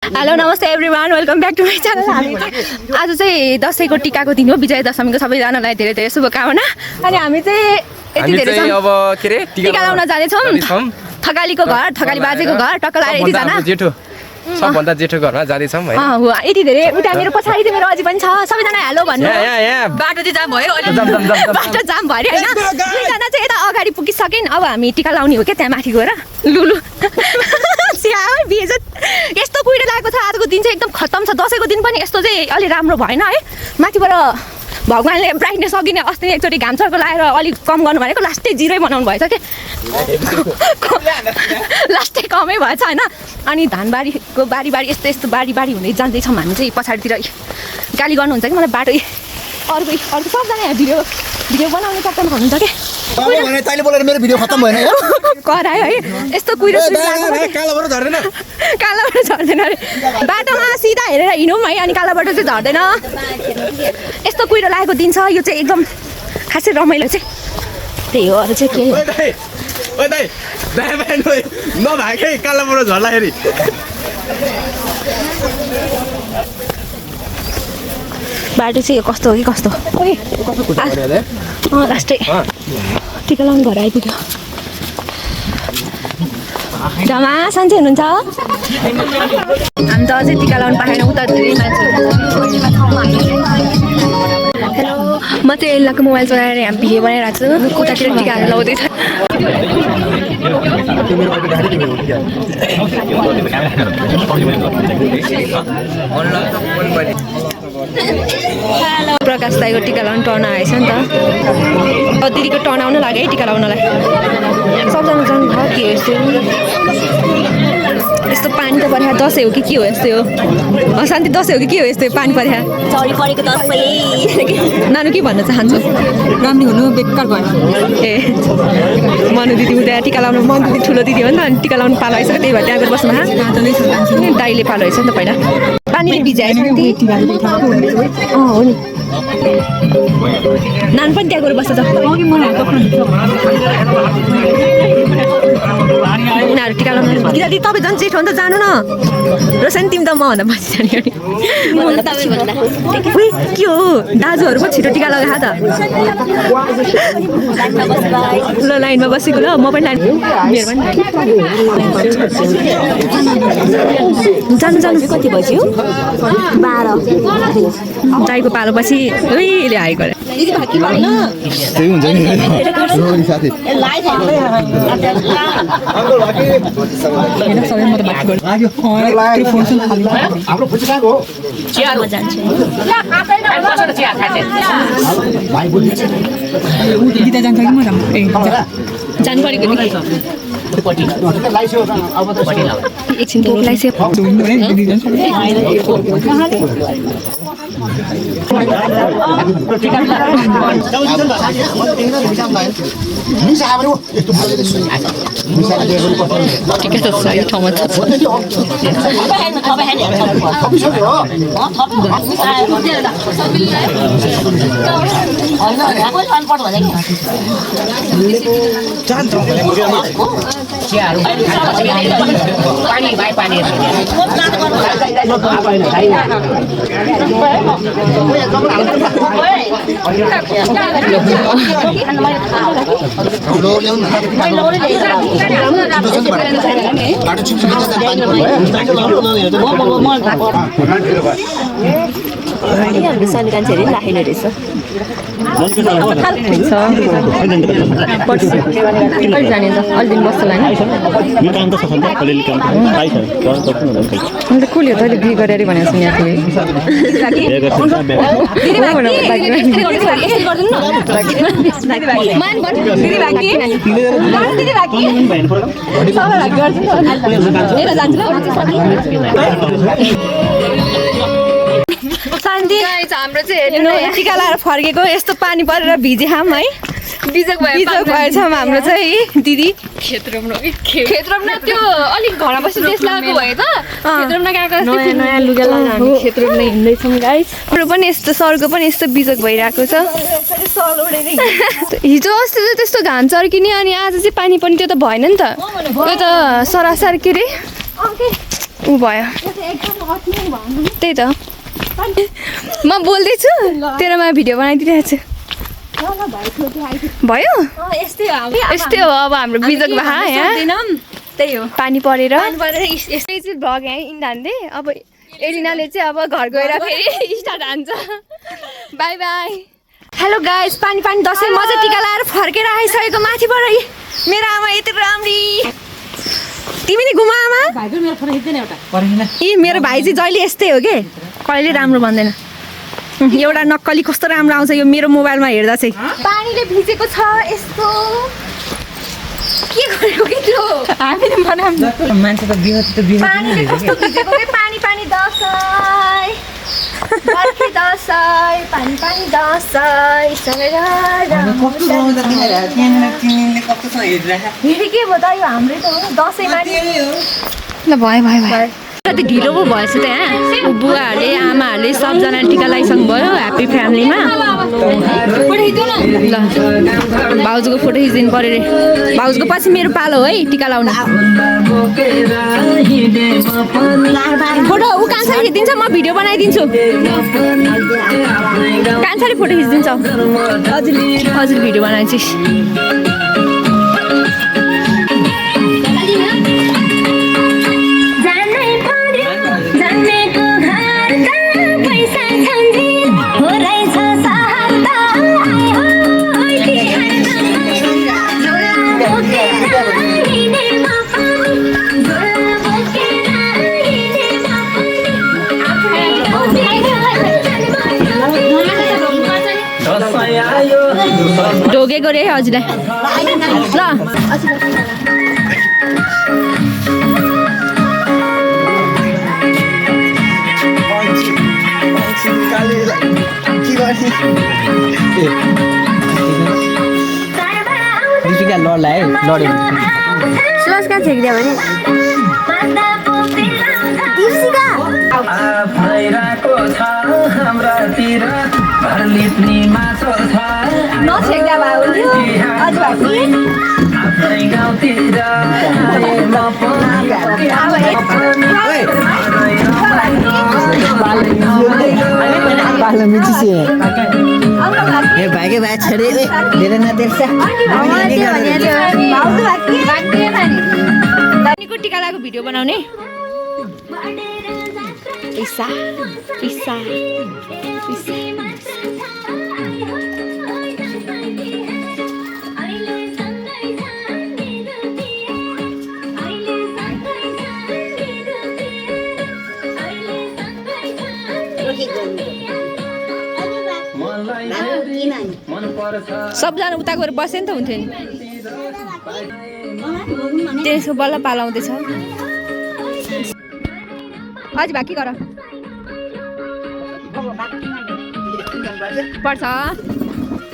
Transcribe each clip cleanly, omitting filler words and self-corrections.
Hello नमस्ते everyone welcome back to my channel. हामी आज चाहिँ दसैँको टिकाको दिन हो, विजय दशमीको सबैजनालाई धेरै धेरै शुभकामना। अनि हामी चाहिँ यति धेरै अब के रे टिका लाउन जानेछौँ थकालीको घर, थकाली बाजेको घर टक्क लाएर यतिजना जेठो सबभन्दा जेठो घरमा जाँदैछौँ है। यति धेरै उता मेरो पछाडि चाहिँ मेरो अझै पनि छ। सबैजना हेलो भन्नु। बाटो चाहिँ जाम भयो, बाटो जाम भयो होइन। दुईजना चाहिँ यता अगाडि पुगिसकेन्। अब हामी टिका लाउने हो क्या त्यहाँ माथि गएर लुलु यस्तो कुहिरो लागेको छ। आजको दिन चाहिँ एकदम खत्तम छ। दसैँको दिन पनि यस्तो चाहिँ अलि राम्रो भएन है। माथिबाट भगवान्ले ब्राइटनेस अघि नै अस्ति एकचोटि घाम सर्को लगाएर अलिक कम गर्नु भनेको लास्टै जिरै बनाउनु भएछ कि लास्टै कमै भएछ होइन। अनि धानबारीको बारी यस्तो यस्तो बारी हुँदै जाँदैछौँ हामी चाहिँ। पछाडितिर गाली गर्नुहुन्छ कि मलाई बाटो अर्को सबजना भिडियो बनाउने चक्करमा हुनुहुन्छ कि तैँले बोलेर मेरो भिडियो खत्तम भएन करायो है। यस्तो कुहिरो कालोबाट झर्दैन अरे। बाटोमा सिधा हेरेर हिँडौँ है, अनि कालोबाट चाहिँ झर्दैन। यस्तो कुहिरो लागेको दिन छ यो चाहिँ एकदम खासै रमाइलो चाहिँ त्यही हो। अरू चाहिँ के नभएकै कालोबाट झर्दाखेरि बाटो चाहिँ कस्तो हो कि कस्तो। लास्टै टिका लाउनु घर आइपुग्यो। जमा सन्चै हुनुहुन्छ? हामी त अझै टिका लाउनु पाएन। उता धेरै मान्छे हेलो, म चाहिँ एल्लाको मोबाइल चलाएर यहाँ भिडियो बनाइरहेको छु। उतातिर टिकाहरू लाउँदैछ। प्रकाश दाईको टिका लाउनु टर्न आएछ नि त। दिदीको टर्न आउनु लाग्यो है टिका लाउनलाई। सबजना जानु भयो के हो यस्तो यस्तो पानी त परेको दसैँ हो कि के हो यस्तो हो शान्ति? दसैँ हो कि के हो यस्तो पानी परेको चरी परेको दसैँ? नानु के भन्न चाहन्छु? राम्री हुनु बेकार भयो। ए मनु दिदी उता टिका लाउनु, मनु दिदी ठुलो दिदी हो नि त। अनि टिका लाउनु पालो आइसक्यो, त्यही भएर त्यहाँ गएर बस्नु दाइले पालो रहेछ नि त पहिला। पानीले भिजाएछ हो नि। नान पनि त्यहाँ गएर बस्छ। उनीहरू टिका लाउनु दिदी तपाईँ झन् जेठो हो नि त, जानु न। रोशन तिमी त मभन्दा पछि जाने के हो दाजुहरू पो छिटो टिका लगाएको त। ल लाइनमा बसेको ल, म पनि लाइन जानु कति बज्यो? 12 दाइको पालो पछि उहिले आएको अरे। त्यही हुन्छ नि साथी। गीता जान्छ कि म जानु परेको नि एकछिन बोकलाई चाहिँ सही ठाउँमा छ। सानो कान्छेहरू राखेको रहेछ। कहिले जाने त? अलि दिन बस्छ लाने अन्त कसले तैँले बिहे गरेर भनेको सुनेको शान्ति हाम्रो चाहिँ हेर्नु टिका लाएर फर्केको यस्तो पानी परेर भिजे हाम है। बिजक भएछ हाम्रो चाहिँ दिदी खेत्रमा त्यो अलिक घरमा बसी देश लागेको भयो त। खेत्रमा गएको नयाँ लुगा लगाएर हामी खेत्रमा हिँड्दैछौँ गाइस। अरू पनि यस्तो सरको पनि यस्तो बिजक भइरहेको छ। हिजो अस्ति त त्यस्तो घाम चर्किने अनि आज चाहिँ पानी पनि त्यो त भएन नि त। यो त सरासर के रे ऊ भयो त्यही त म बोल्दैछु तेरोमा भिडियो बनाइदिइरहेको छु भयो यस्तै हो अब हाम्रो बिजोक भा यहाँ त्यही हो पानी परेर यस्तै चाहिँ भ्लग यहाँ इन्धान्दै अब एलिनाले चाहिँ अब घर गएर फेरि स्टार्ट हान्छ बाई बाई हेलो गाइस पानी पानी दसैँ मजा टिका लगाएर फर्केर आइसकेको माथिबाट मेरो आमा यति राम्री तिमी नि घुमा आमा ए मेरो भाइ चाहिँ जहिले यस्तै हो के कहिले राम्रो भन्दैन एउटा नक्कली कस्तो राम्रो आउँछ यो मेरो मोबाइलमा हेर्दा चाहिँ पानीले भिजेको छ यस्तो के गरेको के त्यो हामीले बनाऊँ मान्छे त पानीले कस्तो भिजेको के पानी पानी दसैँ बर्खे दसैँ पानी पानी दसैँ फेरि के भयो त यो हाम्रै त हो दसैँमा ल भयो भयो भयो कति ढिलो पो भएछ त यहाँ बुवाहरूले आमाहरूले सबजना टिका लगाइसक्नु भयो ह्याप्पी फ्यामिलीमा ल भाउजूको फोटो खिचिदिनु पऱ्यो रे भाउजूको पछि मेरो पालो है टिका लाउन फोटो ऊ कान्छाले खिचिदिन्छ म भिडियो बनाइदिन्छु कान्छाले फोटो खिचिदिन्छ हजुर भिडियो बनाइदिन्छु ढोगेको रे हजुरलाई ल सुवास कहाँ छेकिदियो भने नछेक्दा भए भागे भाइ छोडे धेरै नदेख्छ टिका लगाएको भिडियो बनाउने पिसा पिसा पिसा सबजना उता गएर बसे नि त हुन्थ्यो नि त्यसको बल्ल पालाउँदैछ अझै भए के गर पर्छ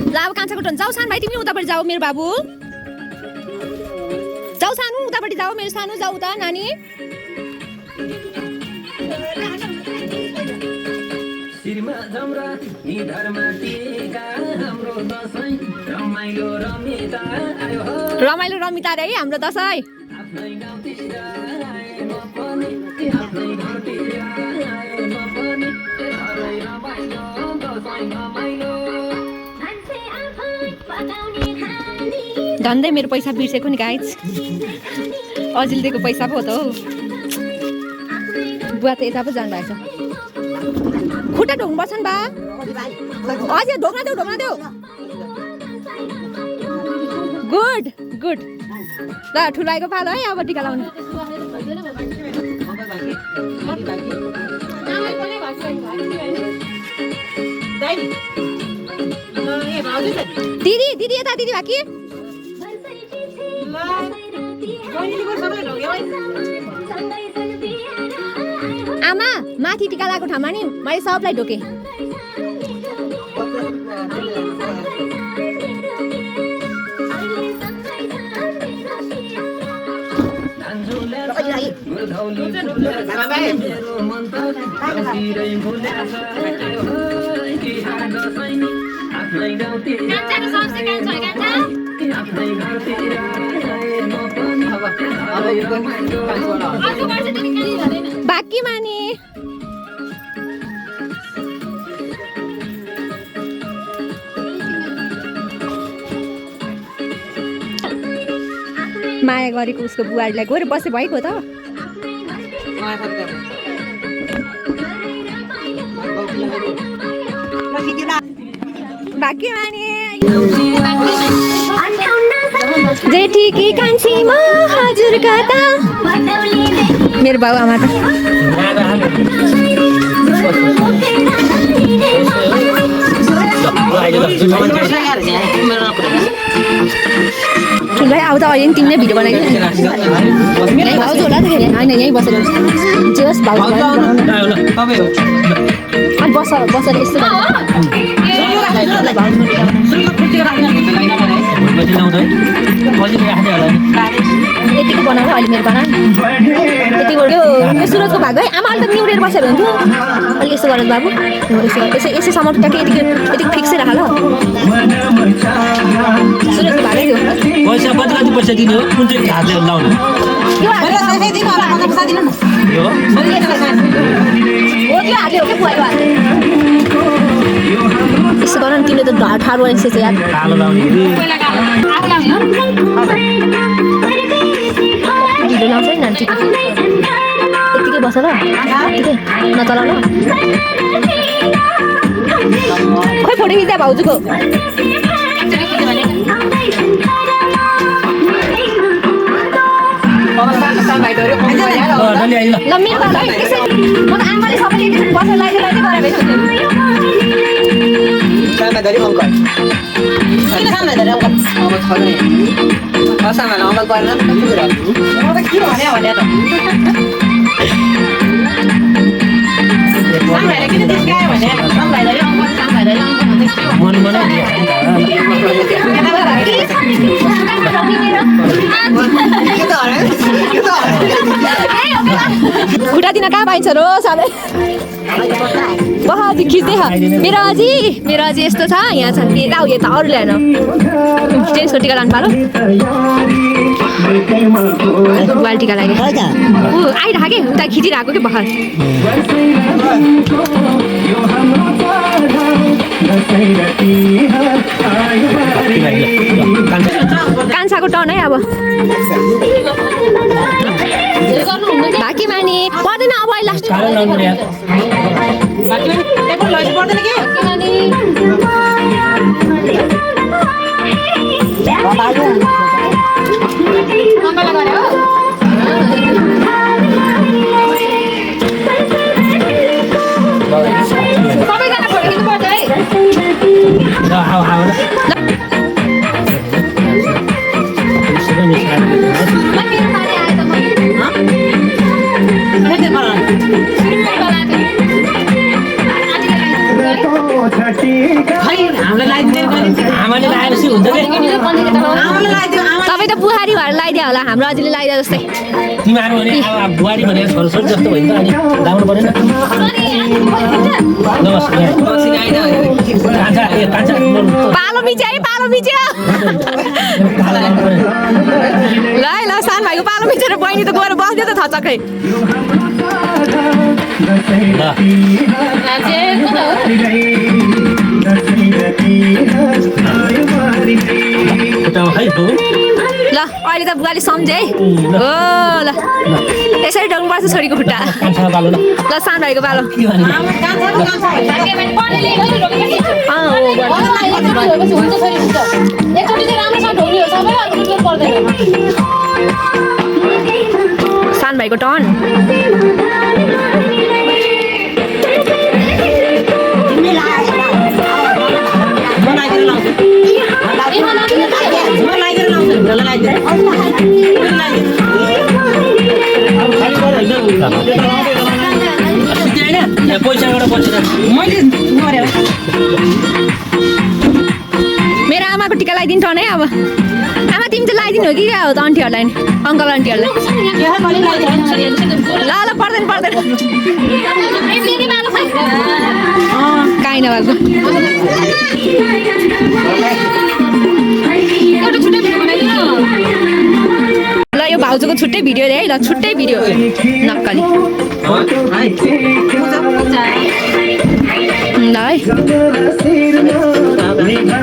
ल अब कान्छाको टन जाऊ सानो भाइ तिमी उतापट्टि जाऊ मेरो बाबु जाऊ सानो उतापट्टि जाऊ मेरो सानो जाऊ उता नानी रमाइलो रमिता रे हाम्रो दसैँ धन्दै मेरो पैसा बिर्सेको नि गाइज अजिल दिएको पैसा पो त हौ बुवा त यता पो जानुभएको छ खुट्टा ढोग्नुपर्छ नि बा अझै ढोक्न देऊ गुड गुड ल ठुलाइको पालो है अब टिका लाउनु दिदी दिदी यता दिदी बाकी आमा माथि टिका लगाएको ठाउँमा नि मैले सबलाई ढोकेँ बाकी माने माया गरेको उसको बुहारीलाई गएर बसे भएको त बाकी माने जेठी कि कान्छी म हजुरका त मेरो बाउ आमा त ठुलै आउँदा अहिले नि तिमीले भिडियो बनाइदिनु भाउजू होला त होइन यहीँ बसेर जे होस् भाउजू अनि बसेर यस्तो यतिको बनाएर अहिले मेरो बना यतिको यो सुरजको भाग है आमा अहिले त निउरेर बसेर हुन्थ्यो अलिक यस्तो गर बाबु यसो यसो सामान ट्याक्कै यतिको फिक्सै राख ल सुरजको भागै थियो पैसा कति पैसा दिने हो कुन चाहिँ हातले लाउने यो हातले हो कि बुहारी हातले यसो गर न तिमीले त ठाडो रहेछ यार कालो लाउने ढिलो लाउँछ नि नानी यतिकै बस ल यतिकै नतल ल खोइ फोटो खिच्दा भाउजूको ल मेरो बाल है त्यसै म त आमाले सबैले एकैचोटि बसेर लाइदै गरेर सामाधरी अङ्कल किन सामाधरी अङ्कल अब छ नै सामाधरी अङ्कल गरेर म त के भने त सामाधरी किन दिस्कायो भने सामाधरी अङ्कल मन मनै खुट्टा दिन कहाँ पाइन्छ रो सधैँ बहुत खिच्दै मेरो अझै यस्तो छ यहाँ छ यता यता अरू ल्याएन जेन्सको टिका लानु पालो बाल टिका लाग्यो ऊ आइरहेको कि उता खिचिरहेको कि भर्खर कान्छाको टर्न है अब बाँकी माने पर्दैन अब अहिले लास्ट सबैजना फोटो खिच्नु पर्छ है तपाईँ त बुहारी भएर लगाइदियो होला हाम्रो अझैले लगाइदियो जस्तै तिमीहरू भने अब बुहारी भनेर छोराछोरी जस्तो भयो नि त अनि लाउनु परेन पालो मिच्यो है पालो मिच्यो ल है ल सानो भाइको पालो मिचेर बहिनी त गएर बस्यो त थचक्कै ल अहिले त बुवाले सम्झे है हो ल यसरी ढङ्नुपर्छ छोरीको खुट्टा ल सानो भाइको पालो सानो भाइको टर्न मेरो आमाको टिका लगाइदिनु टर्न है अब आमा तिमी चाहिँ लगाइदिनु हो कि क्या हो त आन्टीहरूलाई नि अङ्कल आन्टीहरूलाई ल ल पर्दैन पर्दैन काहीँ नभएको ल यो भाउजू भाउजूको छुट्टै भिडियो रे है ल छुट्टै भिडियो नक्कली ल है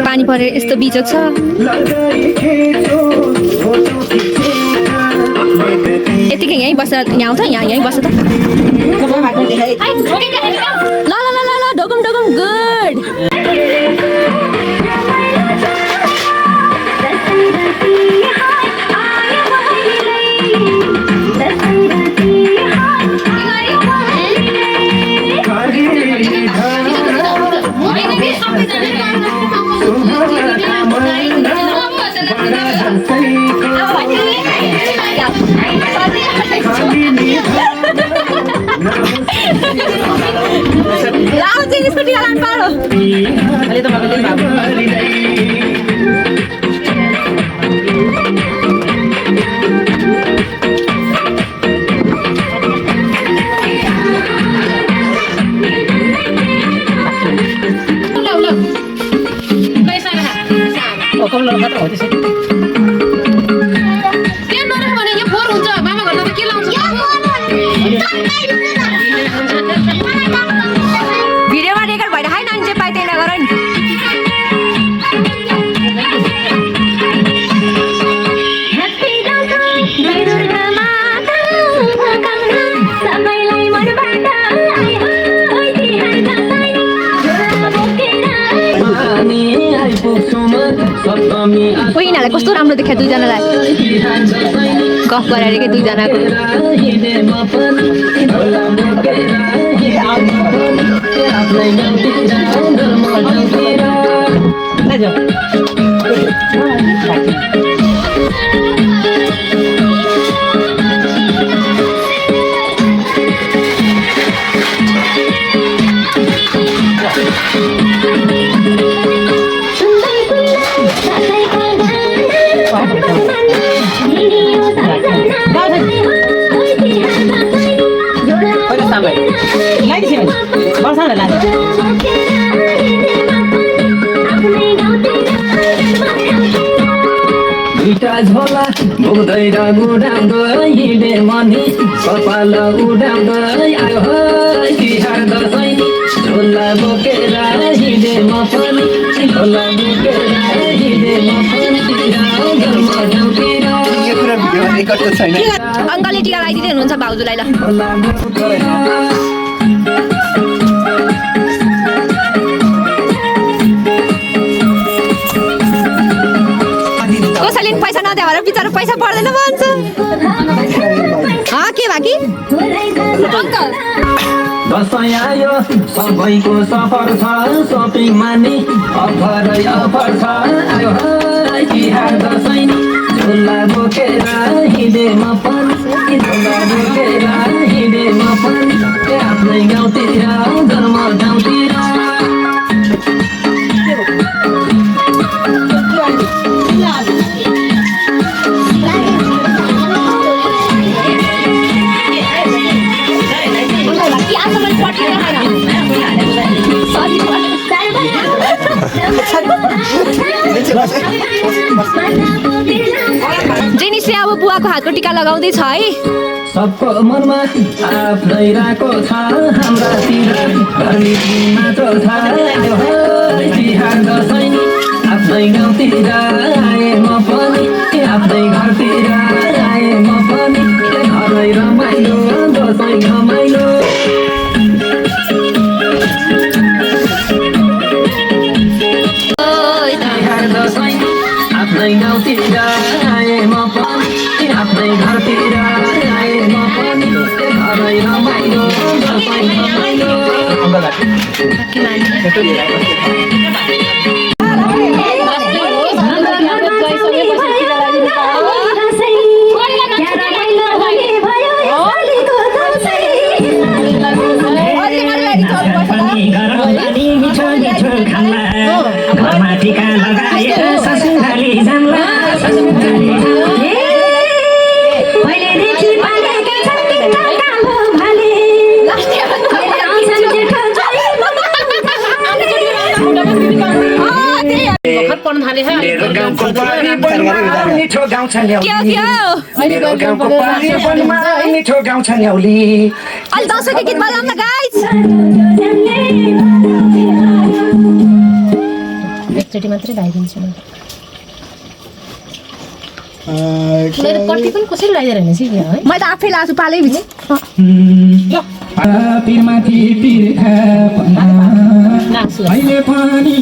पानी परेर यस्तो बिजोग छ यतिकै यहीँ बसेर यहाँ आउँछ यहीँ बस्छ त ल ल ल ल ढोकम ढोकम गुड लाओ चाहिँ स्कुटी लान पारो अहिले त मलाई भिडियोमा रेकर्ड भएर हाइ नानी चाहिँ पाइ त्यही नगर नि यिनीहरूलाई कस्तो राम्रो देख्यो दुईजनालाई गफ गरेर के दुईजनाको झोला बोक्दै गुडाउँदै हिँडे मनी कपाल उडाउँदै आयो तिहार दसैँ झोला बोकेर हिँडे म पनि झोला बोकेर हिँडे म पनि अङ्कलले टिका लगाइदिँदै हुनुहुन्छ भाउजूलाई ल कसैले पैसा नदियो भने बिचारा पैसा पर्दैन भन्छ के बाँकी अङ्कल दसैँ आयो सबैको सफर छ सपिङ मानी अफरै अफर छ आयो तिहार दसैँ झोला बोकेर हिँडे म पनि झोला बोकेर हिँडे म पनि आफ्नै गाउँतिर जन्म ठाउँतिर जेनिसले अब बुवाको हातको टिका लगाउँदैछ है सबको मनमा आफ्नै राको छ हाम्रातिर नाचो छ तिहार दसैँ आफ्नै गाउँतिर आए म पनि आफ्नै घरतिर आए म पनि घरै रमाइलो दसैँ रमाइलो आफ्नै गाउँतिर आए म पनि आफ्नै घरतिर आए म पनि घरै रमाइलो दसैँ रमाइलो घरमा टिका लगाएर ससुराली जान्ला पहिलेदेखि पालेका छन् कालो भाले अहिले आउँछन् जेठो पढ्न थाले है मेरो गाउँको पानी बनमा मिठो गाउँ छ के ल्याउली हो मेरो गाउँको पानी बनमा मिठो गाउँ छ ल्याउली अलि दसैँको गीत बजाउँ न गाइस एकचोटि मात्रै गाइदिन्छु म मेरो कति पनि कसरी लगाइदिएर होइन कि है म त आफै लाछु पालै बिच पिरमाथि पिर्खा लाग्छु अहिले पानी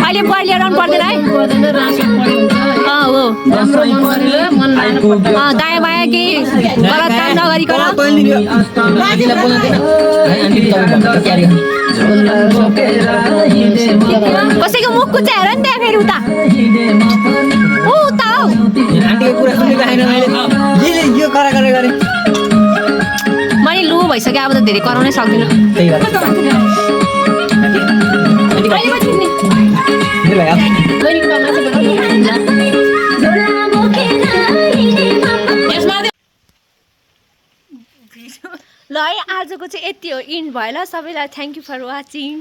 अहिले बढी लिएर आउनु पर्दैन है हो दायाँ बायाँ केही गलत काम नगरिकन कसैको मुख कुच्चा हेर नि त्यहाँ फेरि उता उता हौ मैले लु भइसक्यो अब त धेरै कराउनै सक्दिनँ ल है आजको चाहिँ यति हो इन्ड भयो ल सबैलाई थ्याङ्क यू फर वाचिङ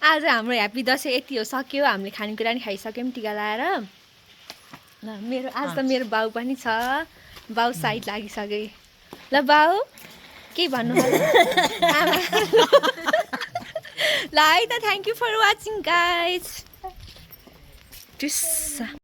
आज हाम्रो ह्याप्पी दसैँ यति हो सक्यो हामीले खानेकुरा पनि खाइसक्यौँ टिका लाएर ल मेरो आज त मेरो बाउ पनि छ बाउ साइड लागिसके ल बाउ के भन्नु आमा ल है त thank you for watching guys